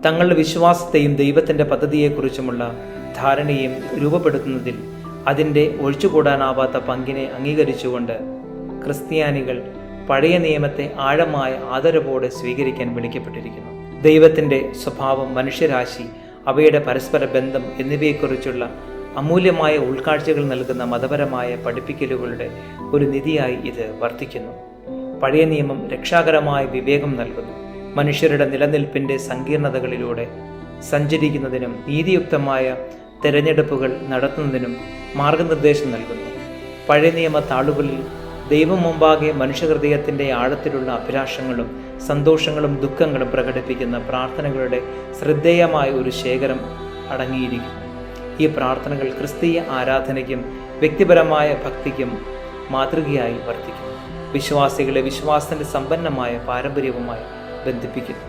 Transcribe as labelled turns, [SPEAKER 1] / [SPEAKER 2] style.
[SPEAKER 1] തങ്ങളുടെ വിശ്വാസത്തെയും ദൈവത്തിൻ്റെ പദ്ധതിയെക്കുറിച്ചുമുള്ള ധാരണയും രൂപപ്പെടുത്തുന്നതിൽ അതിൻ്റെ ഒഴിച്ചുകൂടാനാവാത്ത പങ്കിനെ അംഗീകരിച്ചുകൊണ്ട് ക്രിസ്ത്യാനികൾ പഴയ നിയമത്തെ ആഴമായ ആദരവോടെ സ്വീകരിക്കാൻ വിളിക്കപ്പെട്ടിരിക്കുന്നു. ദൈവത്തിൻ്റെ സ്വഭാവം, മനുഷ്യരാശി, അവയുടെ പരസ്പര ബന്ധം എന്നിവയെക്കുറിച്ചുള്ള അമൂല്യമായ ഉൾക്കാഴ്ചകൾ നൽകുന്ന മതപരമായ പഠിപ്പിക്കലുകളുടെ ഒരു നിധിയായി ഇത് വർത്തിക്കുന്നു. പഴയ നിയമം രക്ഷാകരമായ വിവേകം നൽകുന്നു. മനുഷ്യരുടെ നിലനിൽപ്പിൻ്റെ സങ്കീർണതകളിലൂടെ സഞ്ചരിക്കുന്നതിനും നീതിയുക്തമായ തിരഞ്ഞെടുപ്പുകൾ നടത്തുന്നതിനും മാർഗനിർദ്ദേശം നൽകുന്നു. പഴയ നിയമ താളുകളിൽ ദൈവം മുമ്പാകെ മനുഷ്യഹൃദയത്തിൻ്റെ ആഴത്തിലുള്ള അഭിലാഷങ്ങളും സന്തോഷങ്ങളും ദുഃഖങ്ങളും പ്രകടിപ്പിക്കുന്ന പ്രാർത്ഥനകളുടെ ശ്രദ്ധേയമായ ഒരു ശേഖരം അടങ്ങിയിരിക്കുന്നു. ഈ പ്രാർത്ഥനകൾ ക്രിസ്തീയ ആരാധനയ്ക്കും വ്യക്തിപരമായ ഭക്തിക്കും മാതൃകയായി വർത്തിക്കുന്നു. വിശ്വാസികളെ വിശ്വാസത്തിൻ്റെ സമ്പന്നമായ പാരമ്പര്യവുമായി ബന്ധിപ്പിക്കുന്നു.